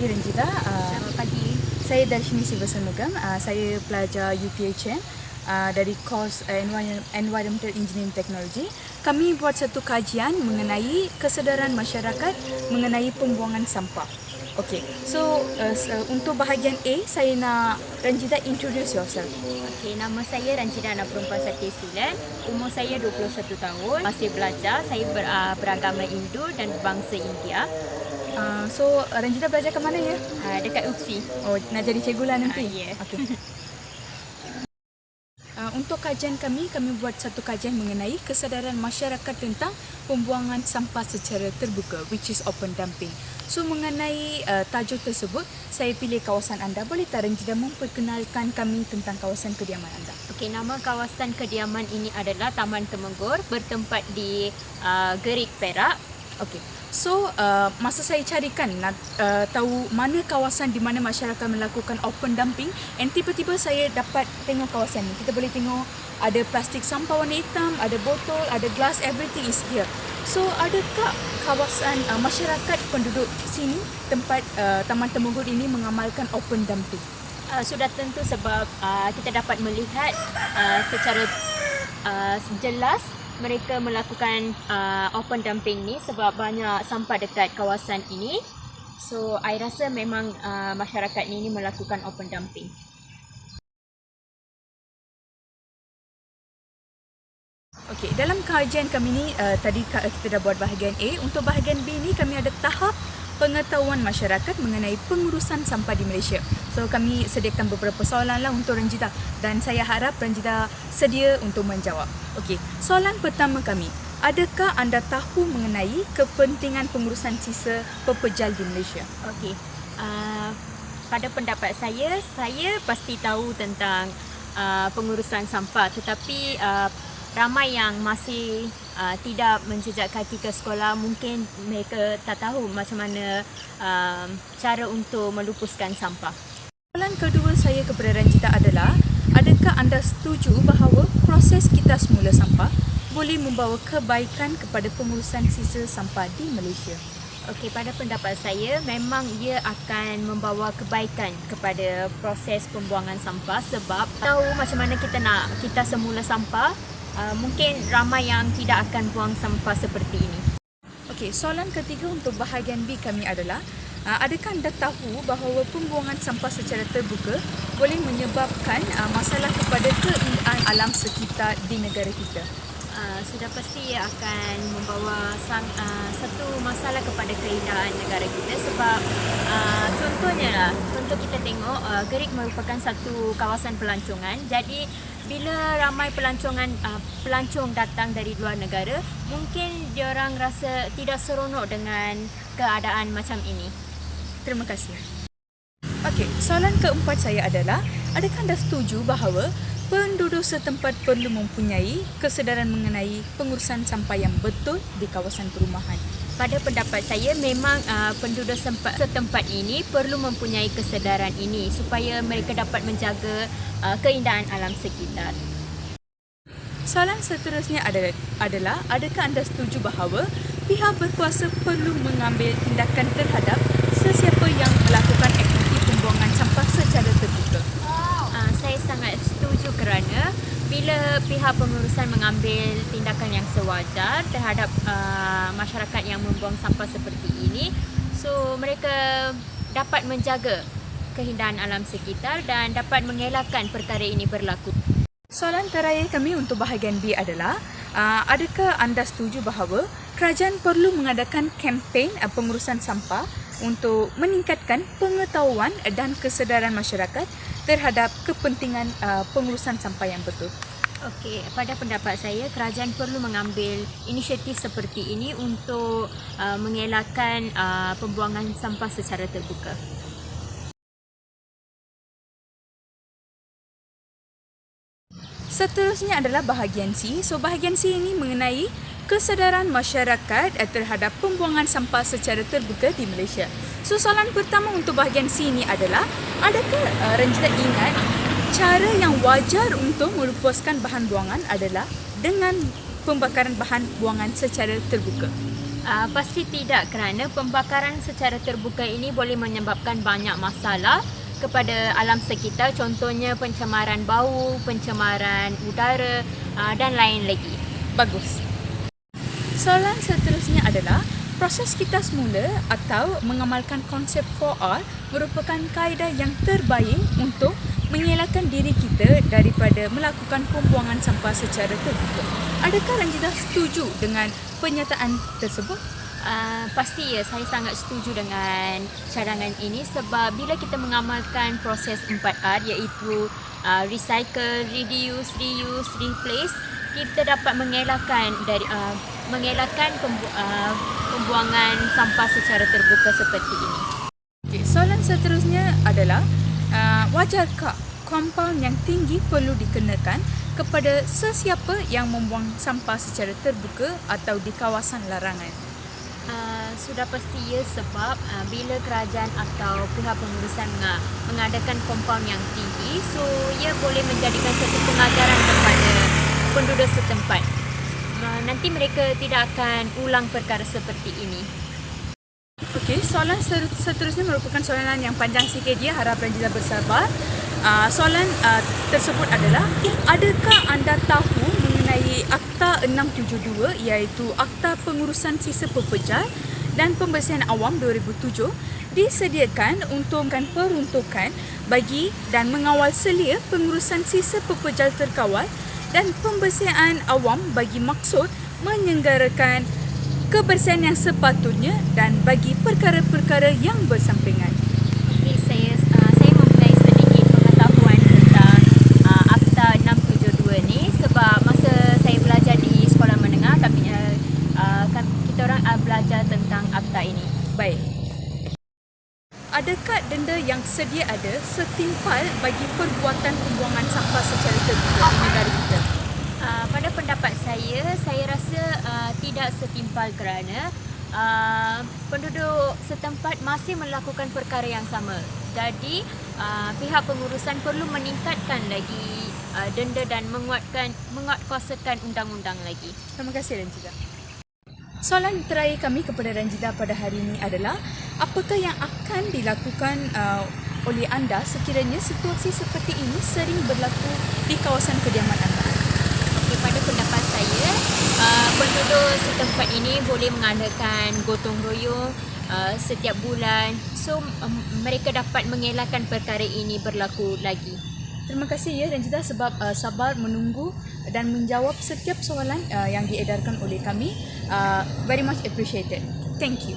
pagi Ranjita. Selamat pagi. Saya Darshini Sivasanmugam. Saya pelajar UPHN dari kos Environmental Engineering Technology. Kami buat satu kajian mengenai kesedaran masyarakat mengenai pembuangan sampah. Okay, so untuk bahagian A, saya nak Ranjita introduce yourself. Okey, nama saya Ranjida Anak Perempuan Satyasilan. Umur saya 21 tahun. Masih belajar. Saya beragama Hindu dan berbangsa India. So Ranjita belajar ke mana ya? Dekat UPSI. Oh, nak jadi cikgu lah nanti? Ya. Okay. Untuk kajian kami buat satu kajian mengenai kesedaran masyarakat tentang pembuangan sampah secara terbuka, which is open dumping. So mengenai tajuk tersebut, saya pilih kawasan anda. Boleh tak Ranjita memperkenalkan kami tentang kawasan kediaman anda? Okey, nama kawasan kediaman ini adalah Taman Temenggur, bertempat di Gerik, Perak. Okey. So masa saya carikan nak tahu mana kawasan di mana masyarakat melakukan open dumping, and tiba-tiba saya dapat tengok kawasan ni. Kita boleh tengok ada plastik sampah warna hitam, ada botol, ada glass, everything is here. So adakah kawasan masyarakat penduduk sini tempat Taman Temenggur ini mengamalkan open dumping? Sudah tentu sebab kita dapat melihat secara jelas mereka melakukan open dumping ni sebab banyak sampah dekat kawasan ini. So, I rasa memang masyarakat ini melakukan open dumping. Okey, dalam kajian kami ni tadi kita dah buat bahagian A. Untuk bahagian B ni kami ada tahap pengetahuan masyarakat mengenai pengurusan sampah di Malaysia. So kami sediakan beberapa soalan lah untuk Ranjita dan saya harap Ranjita sedia untuk menjawab. Okey, soalan pertama kami. Adakah anda tahu mengenai kepentingan pengurusan sisa pepejal di Malaysia? Okey. Pada pendapat saya pasti tahu tentang pengurusan sampah, tetapi ramai yang masih tidak menjejak kaki ke sekolah. Mungkin mereka tak tahu macam mana cara untuk melupuskan sampah. Soalan kedua saya kepada Ranjita adalah, adakah anda setuju bahawa proses kita semula sampah boleh membawa kebaikan kepada pengurusan sisa sampah di Malaysia? Okey, pada pendapat saya memang ia akan membawa kebaikan kepada proses pembuangan sampah sebab tahu macam mana kita semula sampah. Mungkin ramai yang tidak akan buang sampah seperti ini. Okey, soalan ketiga untuk bahagian B kami adalah, adakah anda tahu bahawa pembuangan sampah secara terbuka boleh menyebabkan masalah kepada keindahan alam sekitar di negara kita? Sudah pasti ia akan membawa satu masalah kepada keindahan negara kita sebab contoh kita tengok Gerik merupakan satu kawasan pelancongan. Jadi bila ramai pelancong datang dari luar negara, mungkin diorang rasa tidak seronok dengan keadaan macam ini. Terima kasih. Okey, soalan keempat saya adalah, adakah anda setuju bahawa penduduk setempat perlu mempunyai kesedaran mengenai pengurusan sampah yang betul di kawasan perumahan? Pada pendapat saya memang penduduk setempat ini perlu mempunyai kesedaran ini supaya mereka dapat menjaga keindahan alam sekitar. Soalan seterusnya adalah, adakah anda setuju bahawa pihak berkuasa perlu mengambil tindakan terhadap sesiapa yang melakukan aktiviti pembuangan sampah secara terbuka? Saya sangat setuju kerana bila pihak pengurusan mengambil tindakan yang sewajar terhadap masyarakat yang membuang sampah seperti ini, so mereka dapat menjaga keindahan alam sekitar dan dapat mengelakkan perkara ini berlaku. Soalan terakhir kami untuk bahagian B adalah, adakah anda setuju bahawa kerajaan perlu mengadakan kempen pengurusan sampah untuk meningkatkan pengetahuan dan kesedaran masyarakat terhadap kepentingan pengurusan sampah yang betul? Okey, pada pendapat saya kerajaan perlu mengambil inisiatif seperti ini untuk mengelakkan pembuangan sampah secara terbuka. Seterusnya adalah bahagian C. So bahagian C ini mengenai kesedaran masyarakat terhadap pembuangan sampah secara terbuka di Malaysia. So soalan pertama untuk bahagian C ini adalah, adakah Ranjita ingat cara yang wajar untuk melupuskan bahan buangan adalah dengan pembakaran bahan buangan secara terbuka? Pasti tidak, kerana pembakaran secara terbuka ini boleh menyebabkan banyak masalah kepada alam sekitar, contohnya pencemaran bau, pencemaran udara dan lain lagi. Bagus. Soalan seterusnya adalah, proses kita semula atau mengamalkan konsep 4R merupakan kaedah yang terbaik untuk mengelakkan diri kita daripada melakukan pembuangan sampah secara terbuka. Adakah Ranjida setuju dengan pernyataan tersebut? Pasti ya, saya sangat setuju dengan cadangan ini sebab bila kita mengamalkan proses 4R iaitu recycle, reduce, reuse, replace, kita dapat mengelakkan pembuangan sampah secara terbuka seperti ini. Okay, soalan seterusnya adalah, wajarkah kompaun yang tinggi perlu dikenakan kepada sesiapa yang membuang sampah secara terbuka atau di kawasan larangan? Sudah pasti ya, sebab bila kerajaan atau pihak pengurusan mengadakan kompaun yang tinggi, so ia boleh menjadikan satu pengajaran kepada penduduk setempat. Nanti mereka tidak akan ulang perkara seperti ini. Okey, soalan seterusnya merupakan soalan yang panjang sikit dia, harap Ranjida bersabar. Soalan tersebut adalah, adakah anda tahu mengenai Akta 672 iaitu Akta Pengurusan Sisa Pepejal dan Pembersihan Awam 2007 disediakan untuk peruntukan bagi dan mengawal selia pengurusan sisa pepejal terkawal dan pembersihan awam bagi maksud menyelenggarakan kebersihan yang sepatutnya dan bagi perkara-perkara yang bersampingan. Okey, saya mempunyai sedikit pengetahuan tentang Akta 672 ni sebab masa saya belajar di sekolah menengah, tapi kita orang belajar tentang akta ini. Baik. Adakah denda yang sedia ada setimpal bagi perbuatan pembuangan sampah secara terbuka di negara kita? Pada pendapat saya rasa tidak setimpal kerana penduduk setempat masih melakukan perkara yang sama. Jadi pihak pengurusan perlu meningkatkan lagi denda dan menguatkuasakan undang-undang lagi. Terima kasih Ranjida. Soalan terakhir kami kepada Ranjida pada hari ini adalah, apakah yang akan dilakukan oleh anda sekiranya situasi seperti ini sering berlaku di kawasan kediaman anda? Okey, pada pendapat saya, penduduk setempat ini boleh mengadakan gotong royong setiap bulan. So, mereka dapat mengelakkan perkara ini berlaku lagi. Terima kasih ya Ranjida sebab sabar menunggu dan menjawab setiap soalan yang diedarkan oleh kami. Very much appreciated. Thank you.